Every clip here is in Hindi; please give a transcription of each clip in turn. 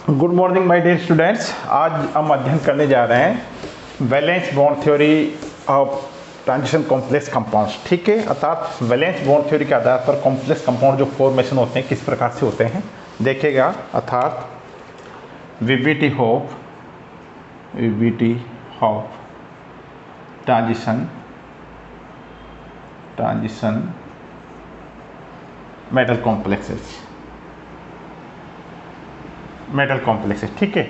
Good morning my dear students. आज हम अध्ययन करने जा रहे हैं valence bond theory of transition complex compounds. ठीक है, अर्थात वैलेंस बॉन्ड थ्योरी के आधार पर कॉम्प्लेक्स कंपाउंड जो फॉर्मेशन होते हैं किस प्रकार से होते हैं देखेगा। अर्थात VBT of transition metal complexes. ठीक है,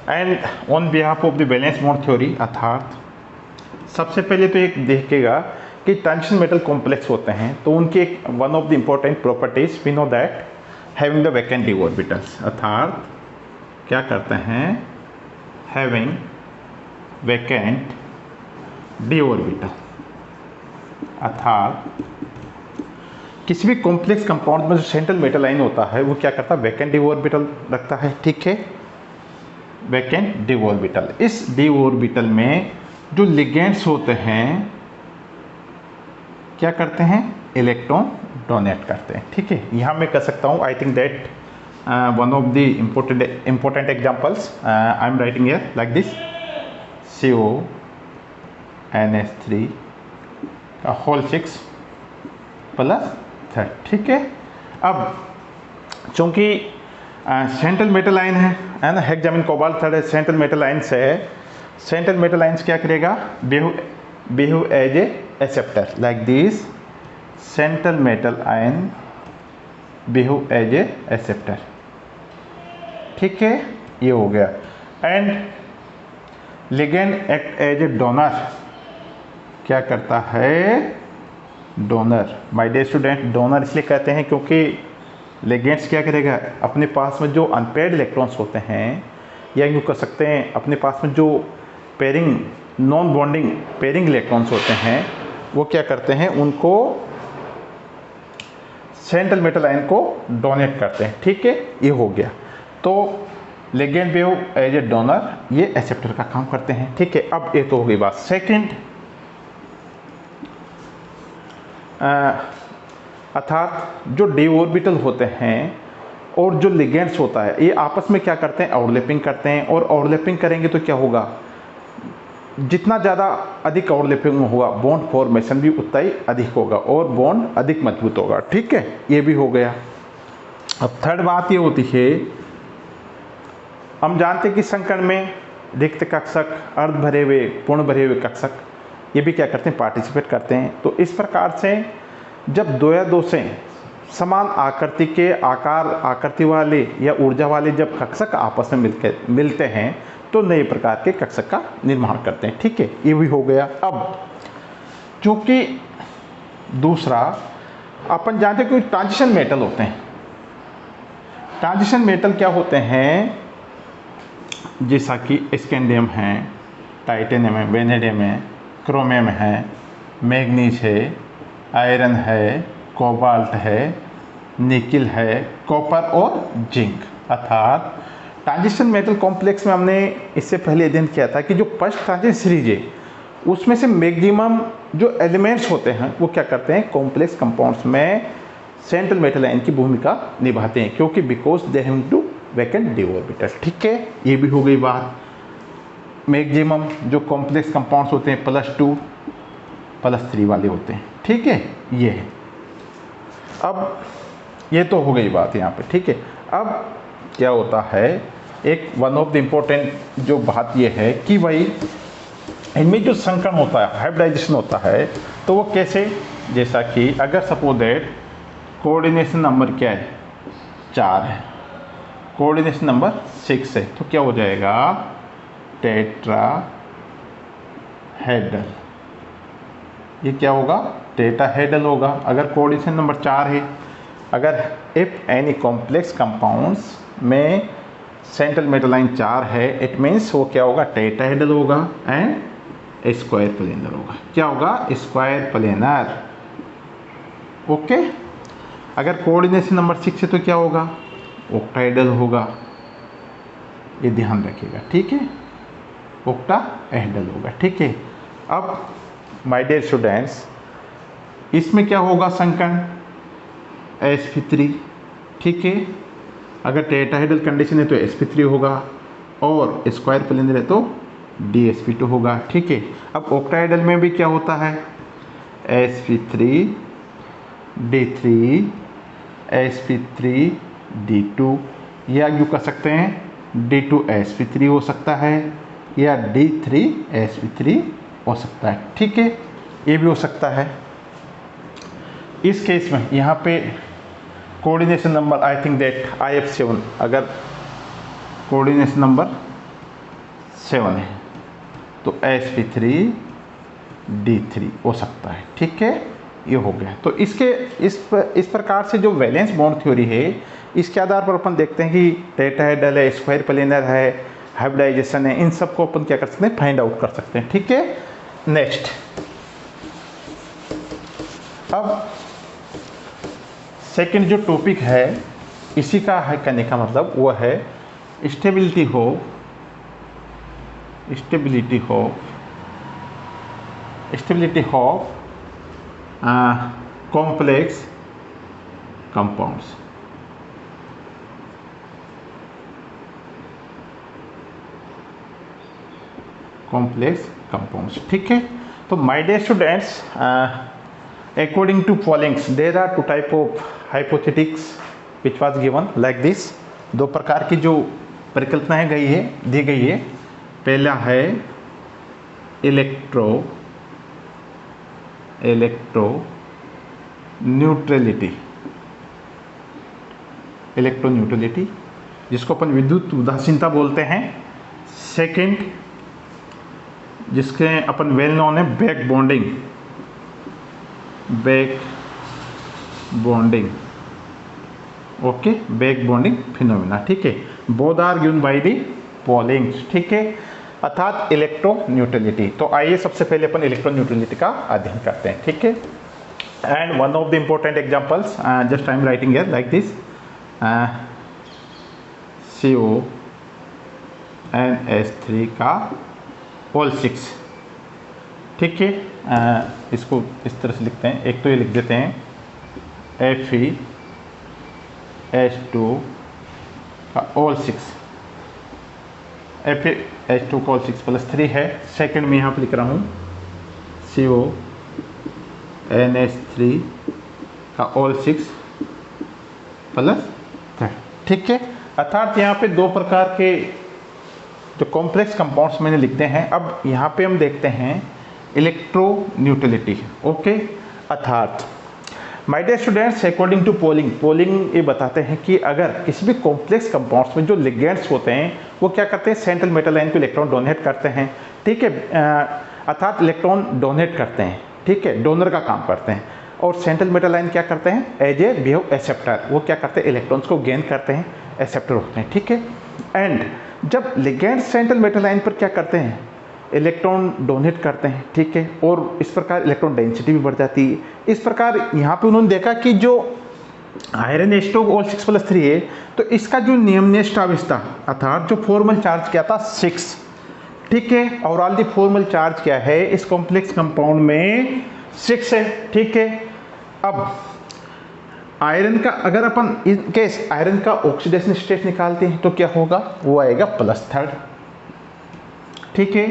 and on behalf of the valence bond theory, अर्थात सबसे पहले तो एक देखेगा कि ट्रांजिशन मेटल कॉम्प्लेक्स होते हैं तो उनकी एक one of the important properties we know that having the vacant D orbitals. अर्थात क्या करते हैं, हैविंग वैकेंट डी ऑर्बिटल। अर्थात किसी भी कॉम्प्लेक्स कंपाउंड में जो सेंट्रल मेटल आयन होता है वो क्या करता है, वैकेंट डी ऑर्बिटल रखता है। ठीक है, वैकेंट डी ऑर्बिटल। इस डी ऑर्बिटल में जो लिगेंड्स होते हैं क्या करते हैं, इलेक्ट्रॉन डोनेट करते हैं। ठीक है, यहाँ मैं कह सकता हूँ आई think that one of the important examples I am writing here like this CONH3 का होल 6 प्लस 3। ठीक है, अब चूंकि सेंट्रल मेटल आयन है ना, hexamine cobalt third central metal ion से सेंट्रल मेटल आयंस क्या करेगा, behave as a acceptor like this. Central metal ion behave as a acceptor. ठीक है, ये हो गया। And ligand act as a donor, क्या करता है, donor. My dear student, donor इसलिए कहते हैं क्योंकि लिगेंड्स क्या करेगा, अपने पास में जो अनपेयर्ड इलेक्ट्रॉन्स होते हैं या यूँ कह सकते हैं अपने पास में जो pairing non bonding pairing electrons होते हैं वो क्या करते हैं, उनको सेंट्रल मेटल आयन को डोनेट करते हैं। ठीक है, ये हो गया। तो ligand behave as a donor, ये एक्सेप्टर का काम करते हैं। ठीक है, अब ये तो हो गई बात। सेकेंड, अर्थात जो डी ऑर्बिटल होते हैं और जो लिगेंड्स होता है ये आपस में क्या करते हैं, ओवरलैपिंग करते हैं। और ओवरलैपिंग करेंगे तो क्या होगा, जितना ज़्यादा अधिक ओवरलैपिंग होगा बॉन्ड फॉर्मेशन भी उतना ही अधिक होगा और बॉन्ड अधिक मजबूत होगा। ठीक है, ये भी हो गया। अब थर्ड बात ये होती है, हम जानते हैं कि संकरण में रिक्त कक्षक, अर्ध भरे हुए, पूर्ण भरे हुए कक्षक ये भी क्या करते हैं, पार्टिसिपेट करते हैं। तो इस प्रकार से जब दो या दो से समान आकृति के आकृति वाले या ऊर्जा वाले जब कक्षक आपस में मिलते हैं तो नए प्रकार के कक्षक का निर्माण करते हैं। ठीक है, ये भी हो गया। अब चूंकि दूसरा अपन जानते हैं कि ट्रांजिशन मेटल होते हैं। ट्रांजिशन मेटल क्या होते हैं, जैसा कि स्कैंडियम है, टाइटेनियम है, वेनेडियम है, क्रोमियम है, मैग्नीज है, आयरन है, कोबाल्ट है, निकिल है, कॉपर और जिंक। अर्थात ट्रांजिशन मेटल कॉम्प्लेक्स में हमने इससे पहले अध्ययन किया था कि जो फर्स्ट ट्रांजिशन सीरीज है उसमें से मैक्सिमम जो एलिमेंट्स होते हैं वो क्या करते हैं, कॉम्प्लेक्स कंपाउंड्स में सेंट्रल मेटल आयन की भूमिका निभाते हैं, क्योंकि because they have two vacant D orbital. ठीक है, ये भी हो गई बात। मैक्सिमम जो कॉम्प्लेक्स कंपाउंड्स होते हैं +2 +3 वाले होते हैं। ठीक है, ये है। अब ये तो हो गई बात यहाँ पे। ठीक है, अब क्या होता है, एक वन ऑफ द इम्पोर्टेंट जो बात ये है कि भाई इनमें जो संकरण होता है, हाइब्रिडाइजेशन होता है, तो वो कैसे, जैसा कि अगर सपोज दैट कोऑर्डिनेशन नंबर क्या है, 4 है, कोऑर्डिनेशन नंबर 6 है, तो क्या हो जाएगा, टेट्राहेड्रल। ये क्या होगा, टेट्राहेड्रल होगा। अगर कोऑर्डिनेशन नंबर 4 है, अगर इफ एनी कॉम्प्लेक्स कंपाउंड्स में सेंट्रल मेटल आयन 4 है, इट मीन्स वो क्या होगा, टेट्राहेड्रल होगा एंड स्क्वायर प्लेनर होगा। क्या होगा, स्क्वायर प्लेनर। ओके, अगर कोऑर्डिनेशन नंबर 6 है तो क्या होगा, ऑक्टाहेड्रल होगा। ये ध्यान रखिएगा। ठीक है, ऑक्टाहेड्रल होगा। ठीक है, अब माय डियर स्टूडेंट्स, इसमें क्या होगा, संकरण sp3। ठीक है, अगर टेट्राहेड्रल कंडीशन है तो sp3 होगा, और स्क्वायर प्लेनर है तो dsp2 होगा। ठीक है, अब ऑक्टाहेड्रल में भी क्या होता है, sp3 d3 sp3 d2, या यूँ कर सकते हैं d2 sp3 हो सकता है, या d3 sp3 हो सकता है। ठीक है, ये भी हो सकता है। इस केस में यहाँ पे coordination number I think that IF7, अगर कोऑर्डिनेशन नंबर 7 है तो sp3 d3 हो सकता है। ठीक है, ये हो गया। तो इस प्रकार से जो वैलेंस बॉन्ड थ्योरी है, इसके आधार पर अपन देखते हैं कि टेट्राहेड्रल है, स्क्वायर प्लेनर है, हाइब्रिडाइजेशन है, इन सब को अपन क्या कर सकते हैं, फाइंड आउट कर सकते हैं। ठीक है, नेक्स्ट, अब सेकंड जो टॉपिक है इसी का है कहने का मतलब वो है स्टेबिलिटी ऑफ कॉम्प्लेक्स कंपाउंड्स। ठीक है, तो my dear students, according to Paulings there are two type of hypothetics which was given like this। दो प्रकार की जो परिकल्पनाएं दी गई है। पहला है इलेक्ट्रो न्यूट्रलिटी, जिसको अपन विद्युत उदासीनता बोलते हैं। सेकंड, जिसके अपन वेल नोन है back bonding, okay, back bonding phenomena. ठीक है, both are given by the Pauling's. ठीक है, अर्थात इलेक्ट्रोन्यूट्रलिटी। तो आइए सबसे पहले अपन इलेक्ट्रोन्यूट्रलिटी का अध्ययन करते हैं। ठीक है, and one of the important examples, just I am writing here like this, CONH3 का होल 6। ठीक है, इसको इस तरह से लिखते हैं। एक तो ये लिख देते हैं FeH2 का होल 6, FeH2 का होल 6 प्लस 3 है। सेकंड में यहाँ पे लिख रहा हूँ CONH3 का होल 6 प्लस 3। ठीक है, अर्थात यहाँ पे दो प्रकार के जो कॉम्प्लेक्स कंपाउंड्स मैंने लिखते हैं। अब यहाँ पे हम देखते हैं इलेक्ट्रोन्यूट्रलिटी। ओके, अर्थात my dear students, according to Pauling ये बताते हैं कि अगर किसी भी कॉम्प्लेक्स कंपाउंड्स में जो लिगेंड्स होते हैं वो क्या करते हैं, सेंट्रल मेटल आयन को इलेक्ट्रॉन डोनेट करते हैं। ठीक है, अर्थात इलेक्ट्रॉन डोनेट करते हैं। ठीक है, डोनर का काम करते हैं। और सेंट्रल मेटल आयन क्या करते हैं, एज ए बिहेव एक्सेप्टर, वो क्या करते हैं, इलेक्ट्रॉन्स को गेन करते हैं, एक्सेप्टर होते हैं। ठीक है, एंड जब लिगेंड्स सेंट्रल मेटल आयन पर क्या करते हैं, इलेक्ट्रॉन डोनेट करते हैं। ठीक है, और इस प्रकार इलेक्ट्रॉन डेंसिटी भी बढ़ जाती है। इस प्रकार यहाँ पे उन्होंने देखा कि जो आयरन H2 होल 6 प्लस 3 है, तो इसका जो नियमनिष्ठ आवेश था, अर्थात जो फॉर्मल चार्ज क्या था 6। ठीक है, और ऑलरेडी फॉर्मल चार्ज क्या है इस कॉम्प्लेक्स कंपाउंड में 6 है। ठीक है, अब आयरन का अगर अपन इन केस आयरन का ऑक्सीडेशन स्टेट निकालते हैं तो क्या होगा, वो आएगा +3। ठीक है,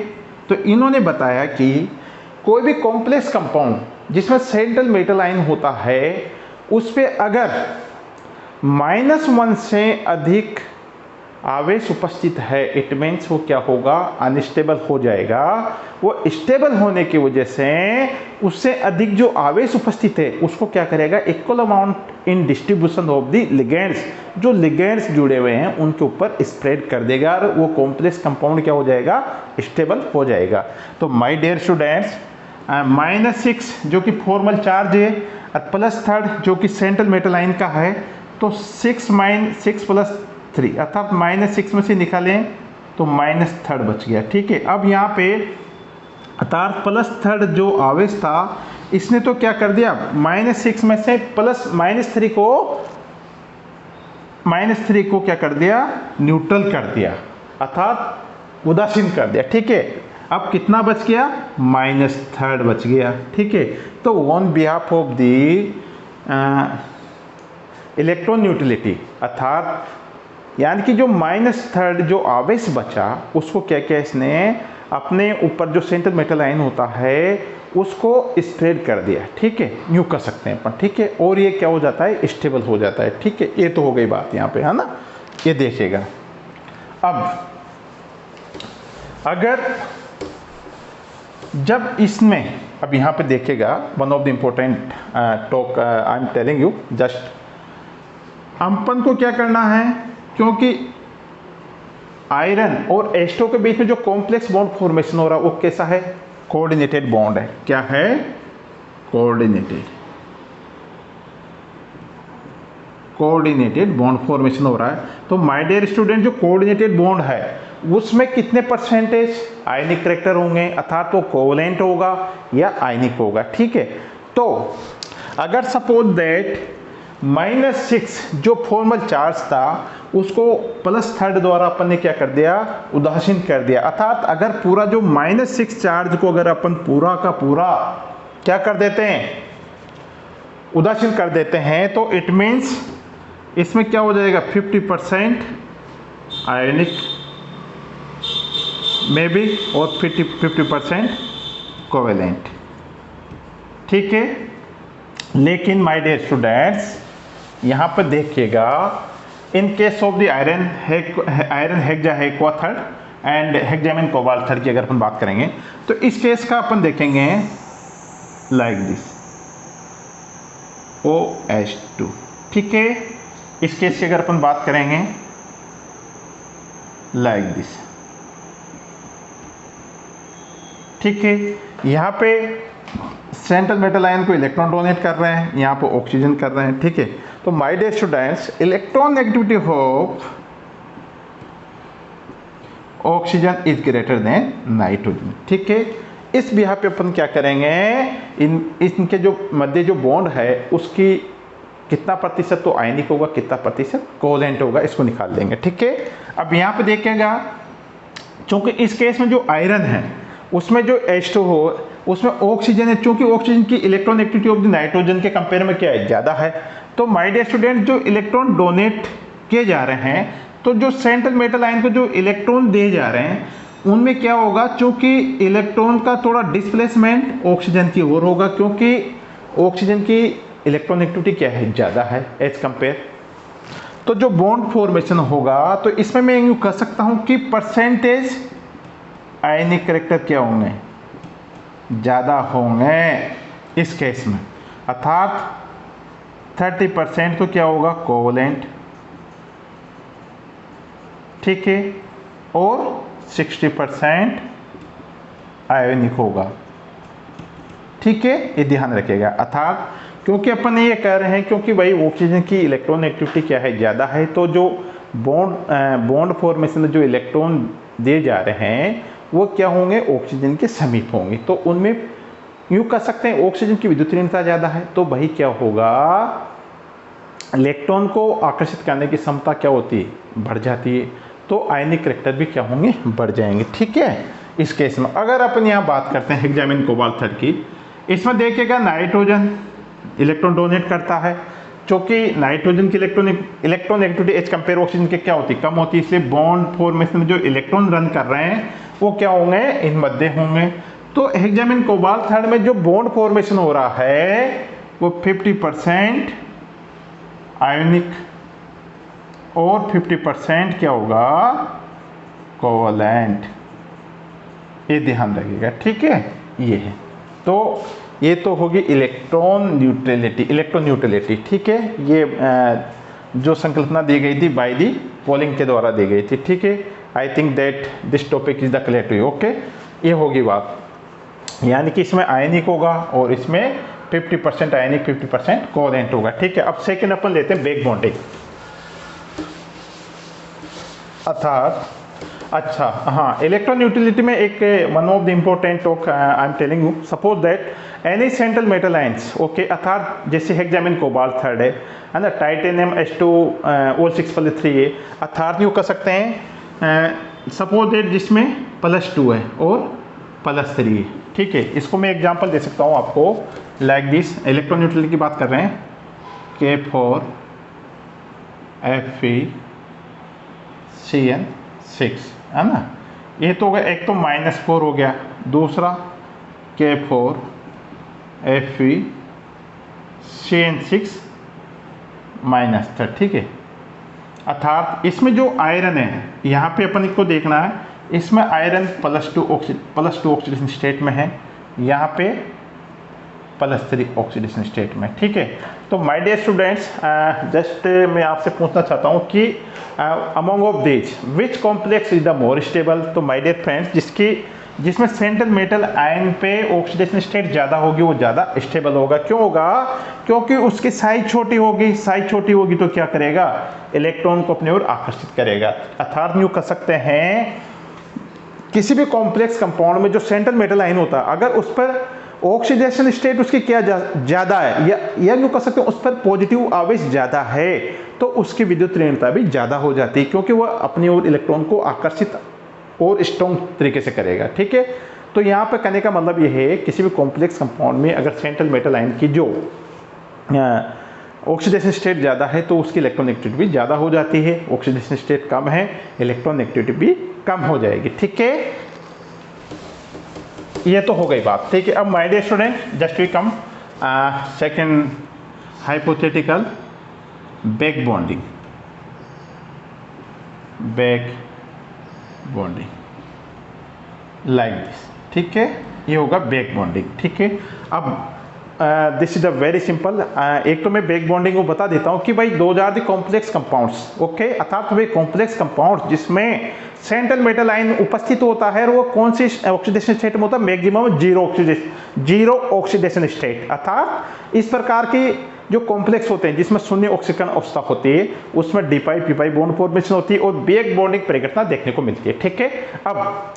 तो इन्होंने बताया कि कोई भी कॉम्प्लेक्स कंपाउंड जिसमें सेंट्रल मेटल आयन होता है उस पे अगर -1 से अधिक आवेश उपस्थित है, इट मीन्स वो क्या होगा, अनस्टेबल हो जाएगा। वो स्टेबल होने की वजह से उससे अधिक जो आवेश उपस्थित है उसको क्या करेगा, equal amount in distribution of the ligands, जो लिगेंड्स जुड़े हुए हैं उनके ऊपर स्प्रेड कर देगा और वो कॉम्प्लेक्स कंपाउंड क्या हो जाएगा, स्टेबल हो जाएगा। तो माय डियर स्टूडेंट्स, -6 जो कि फॉर्मल चार्ज है और +3 जो कि सेंट्रल मेटल आयन का है, तो 6 + 3 अर्थात -6 में से निकालें तो -3 बच गया। ठीक है, अब यहाँ पे अर्थात +3 जो आवेश था इसने तो क्या कर दिया, -6 में से -3 को क्या कर दिया, न्यूट्रल कर दिया, अर्थात उदासीन कर दिया। ठीक है, अब कितना बच गया, -3 बच गया। ठीक है, तो ऑन बिहाफ ऑफ द इलेक्ट्रोन्यूट्रलिटी, अर्थात यानी कि जो -3 जो आवेश बचा उसको क्या किया इसने, अपने ऊपर जो सेंट्रल मेटल आयन होता है उसको स्प्रेड कर दिया, ठीक है, यूँ कर सकते हैं अपन, ठीक है। और ये क्या हो जाता है, स्टेबल हो जाता है, ठीक है। ये तो हो गई बात यहाँ पे, है ना। ये देखिएगा अब अगर जब इसमें, अब यहाँ पे देखिएगा one of the important talk I am telling you just, अपन को क्या करना है, क्योंकि आयरन और H2 के बीच में जो कॉम्प्लेक्स बॉन्ड फॉर्मेशन हो रहा है वो कैसा है, कोऑर्डिनेटेड बॉन्ड है। क्या है, कोऑर्डिनेटेड बॉन्ड फॉर्मेशन हो रहा है। तो माय डियर स्टूडेंट, जो कोऑर्डिनेटेड बॉन्ड है उसमें कितने परसेंटेज आयनिक कैरेक्टर होंगे, अर्थात वो कोवलेंट होगा या आयनिक होगा, ठीक है। तो अगर सपोज दैट -6 जो फॉर्मल चार्ज था उसको +3 द्वारा अपन ने क्या कर दिया, उदासीन कर दिया। अर्थात अगर पूरा जो -6 चार्ज को अगर अपन पूरा का पूरा क्या कर देते हैं, उदासीन कर देते हैं, तो इट मीन्स इसमें क्या हो जाएगा, 50% आयनिक में भी और 50% कोवेलेंट, ठीक है। लेकिन माय डियर स्टूडेंट्स यहाँ पर देखिएगा, in case of the iron hexa third and hexamine cobalt third की अगर अपन बात करेंगे तो इस केस का अपन देखेंगे लाइक दिस OH2, ठीक है। इस केस की अगर अपन बात करेंगे लाइक दिस, ठीक है। यहाँ पे सेंट्रल मेटल आयन को इलेक्ट्रॉन डोनेट कर रहे हैं, यहाँ पे ऑक्सीजन कर रहे हैं, ठीक है। तो my dear students, electron negativity of oxygen is greater than nitrogen, ठीक है। इस बिहाफ पे अपन क्या करेंगे, इनके जो मध्य जो बॉन्ड है उसकी कितना प्रतिशत तो आयनिक होगा, कितना प्रतिशत कोवेलेंट होगा, इसको निकाल देंगे, ठीक है। अब यहाँ पे देखिएगा, चूंकि इस केस में जो आयरन है उसमें जो H2 हो उसमें ऑक्सीजन है, चूंकि ऑक्सीजन की electron activity of the nitrogen के कंपेयर में क्या है, ज़्यादा है। तो माय डियर स्टूडेंट, जो इलेक्ट्रॉन डोनेट किए जा रहे हैं, तो जो सेंट्रल मेटल आयन को जो इलेक्ट्रॉन दिए जा रहे हैं उनमें क्या होगा, चूंकि इलेक्ट्रॉन का थोड़ा डिस्प्लेसमेंट ऑक्सीजन की ओर होगा, क्योंकि ऑक्सीजन की इलेक्ट्रॉन एक्टिविटी क्या है, ज़्यादा है एज कंपेयर। तो जो बॉन्ड फॉर्मेशन होगा, तो इसमें मैं यूँ कह सकता हूँ कि परसेंटेज आयनिक कैरेक्टर क्या होंगे, ज़्यादा होंगे इस केस में। अर्थात 30% तो क्या होगा, कोवेलेंट, ठीक है, और 60% आयनिक होगा, ठीक है। ये ध्यान रखिएगा। अर्थात क्योंकि अपन ये कह रहे हैं क्योंकि भाई ऑक्सीजन की इलेक्ट्रॉन एक्टिविटी क्या है, ज़्यादा है, तो जो बॉन्ड फॉर्मेशन में जो इलेक्ट्रॉन दिए जा रहे हैं वो क्या होंगे, ऑक्सीजन के समीप होंगे। तो उनमें यूँ कह सकते हैं ऑक्सीजन की विद्युत ऋणता ज़्यादा है, तो वही क्या होगा, इलेक्ट्रॉन को आकर्षित करने की क्षमता क्या होती है, बढ़ जाती है। तो आयनिक कैरेक्टर भी क्या होंगे, बढ़ जाएंगे, ठीक है। इस केस में अगर अपन यहाँ बात करते हैं हेक्सामीन कोबाल्ट थर्ड की, इसमें देखिएगा नाइट्रोजन इलेक्ट्रॉन डोनेट करता है, क्योंकि नाइट्रोजन की electron activity as compare oxygen के क्या होती है, कम होती है, इसलिए बॉन्ड फॉर्मेशन में जो इलेक्ट्रॉन रन कर रहे हैं वो क्या होंगे, इन मध्य होंगे। तो हेक्सामीन कोबाल्ट थर्ड में जो बॉन्ड फॉर्मेशन हो रहा है वो 50% आयनिक और 50% क्या होगा, कोवेलेंट। ये ध्यान रखिएगा, ठीक है। ये है, तो ये तो होगी इलेक्ट्रॉन न्यूट्रलिटी, ठीक है। ये जो संकल्पना दी गई थी बाय दी पोलिंग के द्वारा दी गई थी, ठीक है। I think that this topic is the clear to you, okay. ये होगी बात, यानी कि इसमें आयनिक होगा और इसमें 50% आयनिक 50% कोवेलेंट होगा, ठीक है। अब सेकेंड अपन लेते हैं बैक बॉन्डिंग। अर्थात अच्छा, हाँ, इलेक्ट्रॉन न्यूट्रलिटी में एक one of the important talk I am telling you, suppose that any central metal ions, okay, अर्थात जैसे हेक्सामीन कोबाल्ट थर्ड है ना, टाइटेनियम H2 O6+3 है, अर्थात यूँ कर सकते हैं सपोज दैट जिसमें +2 है और +3 है, ठीक है। इसको मैं एग्जांपल दे सकता हूँ आपको लाइक दिस, इलेक्ट्रॉन न्यूट्रलिटी की बात कर रहे हैं, K4 Fe CN6 है ना। ये तो हो गया, एक तो -4 हो गया, दूसरा K4 Fe CN6 -3, ठीक है। अर्थात इसमें जो आयरन है, यहाँ पे अपन को देखना है, इसमें आयरन +2 ऑक्सीडेशन स्टेट में है, यहाँ पे +3 ऑक्सीडेशन स्टेट में, ठीक है। तो माय डियर स्टूडेंट्स, जस्ट मैं आपसे पूछना चाहता हूँ कि among of these which complex is the more stable. तो माय डियर फ्रेंड्स, जिसमें सेंट्रल मेटल आयन पे ऑक्सीडेशन स्टेट ज़्यादा होगी वो ज़्यादा स्टेबल होगा। क्यों होगा? क्योंकि उसकी साइज छोटी होगी। साइज छोटी होगी तो क्या करेगा? इलेक्ट्रॉन को अपनी ओर आकर्षित करेगा। अर्थात यूँ कह सकते हैं, किसी भी कॉम्प्लेक्स कंपाउंड में जो सेंट्रल मेटल आयन होता है, अगर उस पर ऑक्सीडेशन स्टेट उसकी क्या ज़्यादा है, या यूँ कह सकते हैं उस पर पॉजिटिव आवेश ज़्यादा है, तो उसकी विद्युत ऋणता भी ज़्यादा हो जाती है, क्योंकि वह अपनी ओर इलेक्ट्रॉन को आकर्षित और स्ट्रॉन्ग तरीके से करेगा, ठीक है। तो यहाँ पर कहने का मतलब ये है, किसी भी कॉम्प्लेक्स कंपाउंड में अगर सेंट्रल मेटल आयन की जो ऑक्सीडेशन स्टेट ज़्यादा है तो उसकी इलेक्ट्रॉनिक भी ज़्यादा हो जाती है। ऑक्सीडेशन स्टेट कम है, इलेक्ट्रॉनिक भी कम हो जाएगी, ठीक है। ये तो हो गई बात, ठीक है। अब my dear student, just we come second hypothetical, back bonding. Like this, ठीक है। ये होगा बैक बॉन्डिंग, ठीक है। अब this is a very simple. एक तो मैं बैक बॉन्डिंग को बता देता हूँ कि भाई दो are the complex compounds, okay. अर्थात वे कॉम्प्लेक्स कंपाउंड्स जिसमें सेंट्रल मेटल आयन उपस्थित होता है, और वो कौन सी ऑक्सीडेशन स्टेट में होता है? Maximum zero oxidation state. अर्थात इस प्रकार की जो कॉम्प्लेक्स होते हैं जिसमें शून्य ऑक्सीकरण अवस्था होती है, उसमें डी पाई पी पाई बॉन्ड फॉर्मेशन होती है और बैक बॉन्डिंग परिघटना देखने को मिलती है, ठीक है। अब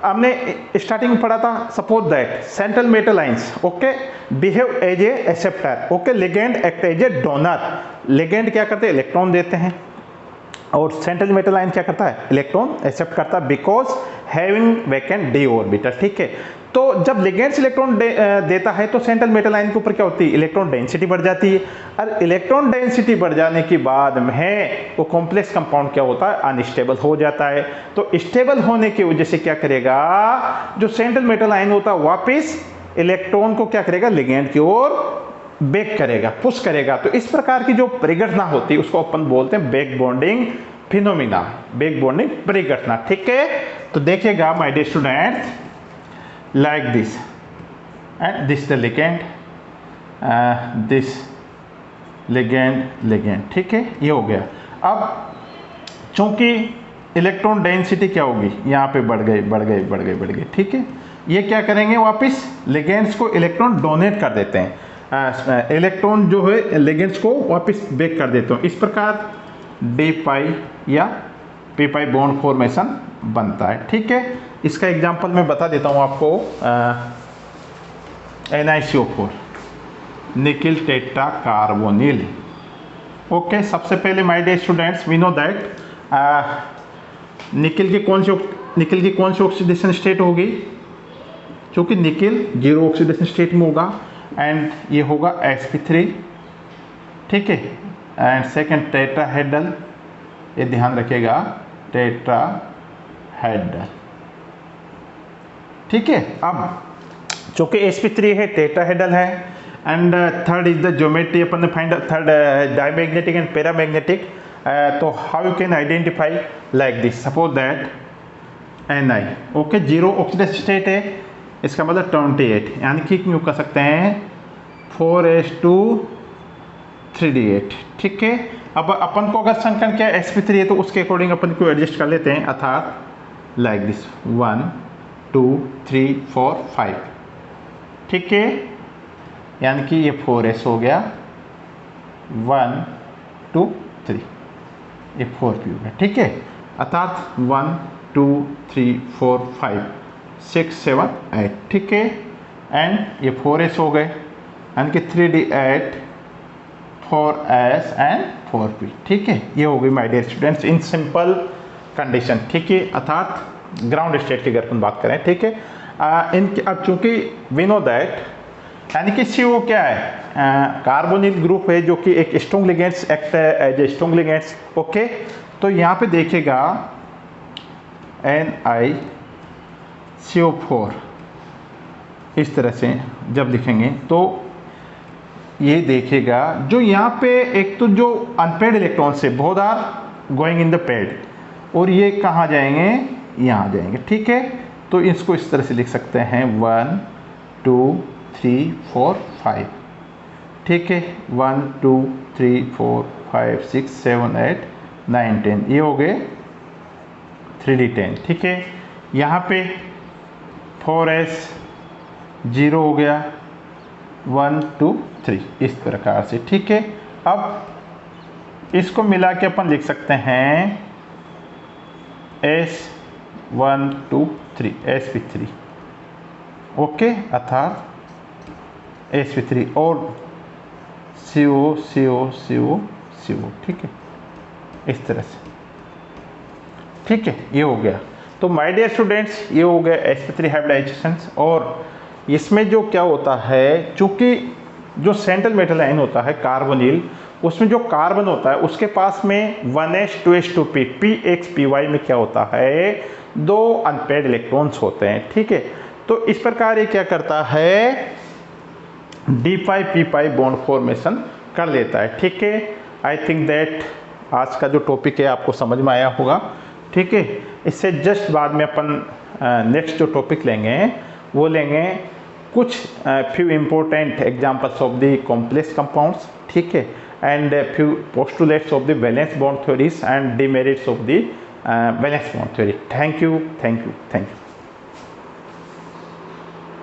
हमने स्टार्टिंग में पढ़ा था, suppose that central metal ions, okay, behave as a acceptor, okay, ligand act as a donor. Ligand क्या करते हैं? इलेक्ट्रॉन देते हैं, और सेंट्रल मेटल आयन क्या करता है? इलेक्ट्रॉन एक्सेप्ट करता है, because having vacant D orbital, ठीक है। तो जब लिगेंड्स इलेक्ट्रॉन देता है तो सेंट्रल मेटल आयन के ऊपर क्या होती है? इलेक्ट्रॉन डेंसिटी बढ़ जाती है, और इलेक्ट्रॉन डेंसिटी बढ़ जाने के बाद में वो कॉम्प्लेक्स कंपाउंड क्या होता है? अनस्टेबल हो जाता है। तो स्टेबल होने की वजह से क्या करेगा? जो सेंट्रल मेटल आयन होता है वापिस इलेक्ट्रॉन को क्या करेगा? लिगेंड की ओर बैक करेगा, पुश करेगा। तो इस प्रकार की जो परिघटना होती है उसको अपन बोलते हैं back bonding phenomena, back bonding परिघटना, ठीक है। तो देखिएगा my dear students, like this, and this the ligand, this ligand, ठीक है। ये हो गया। अब चूंकि इलेक्ट्रॉन डेंसिटी क्या होगी? यहाँ पे बढ़ गई, ठीक है। ये क्या करेंगे? वापस लिगेंड्स को इलेक्ट्रॉन डोनेट कर देते हैं, इलेक्ट्रॉन जो है लिगेंड्स को वापस बैक कर देते हैं। इस प्रकार डी पाई या पी पाई बॉन्ड फॉर्मेशन बनता है, ठीक है। इसका एग्जांपल मैं बता देता हूँ आपको, NiCO4, nickel tetra carbonyl, okay. सबसे पहले my dear students, we know that nickel की कौन सी ऑक्सीडेशन स्टेट होगी? क्योंकि निकिल जीरो ऑक्सीडेशन स्टेट में होगा, एंड ये होगा sp3, ठीक है। एंड सेकेंड टेट्राहेड्रल, ये ध्यान रखिएगा, टेट्राहेड्रल, ठीक है। अब चूंकि sp3 है, टेट्राहेड्रल है, and third is the geometry, अपन ने find third diamagnetic and paramagnetic. तो how you can identify like this, suppose that Ni, okay, zero oxidation state है, इसका मतलब 28, यानी कि क्यों कह सकते हैं 4s2 3d8, ठीक है। अब अपन को अगर संख्या क्या sp3 है तो उसके अकॉर्डिंग अपन को एडजस्ट कर लेते हैं, अर्थात लाइक दिस 1 2 3 4 5, ठीक है। यानी कि ये 4s हो गया, 1 2 3, ये 4p हो गया, ठीक है। अर्थात 1 2 3 4 5 6 7 8, ठीक है। एंड ये 4s हो गए, यानी कि 3d8 4s एंड 4p, ठीक है। ये हो गई my dear students in simple condition, ठीक है। अर्थात ग्राउंड स्टेट की अगर अपन बात करें, ठीक है। अब चूंकि वी नो दैट, यानी कि CO क्या है? कार्बोनिल ग्रुप है जो कि एक strong ligands act as a strong ligands, okay. तो यहाँ पे देखिएगा NiCO4 इस तरह से जब लिखेंगे तो ये देखिएगा जो यहाँ पे एक तो जो अनपेड इलेक्ट्रॉन से both are going in the paired और ये कहाँ जाएंगे, यहाँ जाएंगे। ठीक है, तो इसको इस तरह से लिख सकते हैं 1 2 3 4 5। ठीक है, 1 2 3 4 5 6 7 8 9 10 ये हो गए 3d10। ठीक है, यहाँ पे 4s 0 हो गया 1 2 3 इस प्रकार से। ठीक है, अब इसको मिला के अपन लिख सकते हैं S 1 2 3 sp3। ओके, अर्थात sp3 और CO CO CO CO। ठीक है, इस तरह से। ठीक है, ये हो गया। तो माय डियर स्टूडेंट्स, ये हो गया sp3 हाइब्रिडाइजेशन। और इसमें जो क्या होता है, चूंकि जो सेंट्रल मेटल आयन होता है कार्बोनिल, उसमें जो कार्बन होता है उसके पास में 1s 2s 2p px py में क्या होता है, 2 अनपेड इलेक्ट्रॉन्स होते हैं। ठीक है, तो इस प्रकार ये क्या करता है, d5p5 बॉन्ड फॉर्मेशन कर लेता है। ठीक है, आई थिंक दैट आज का जो टॉपिक है आपको समझ में आया होगा। ठीक है, इससे जस्ट बाद में अपन नेक्स्ट जो टॉपिक लेंगे वो लेंगे कुछ few important examples of the complex compounds. ठीक है, and few postulates of the valence bond theories and demerits of the valence bond theory. Thank you, thank you, thank you.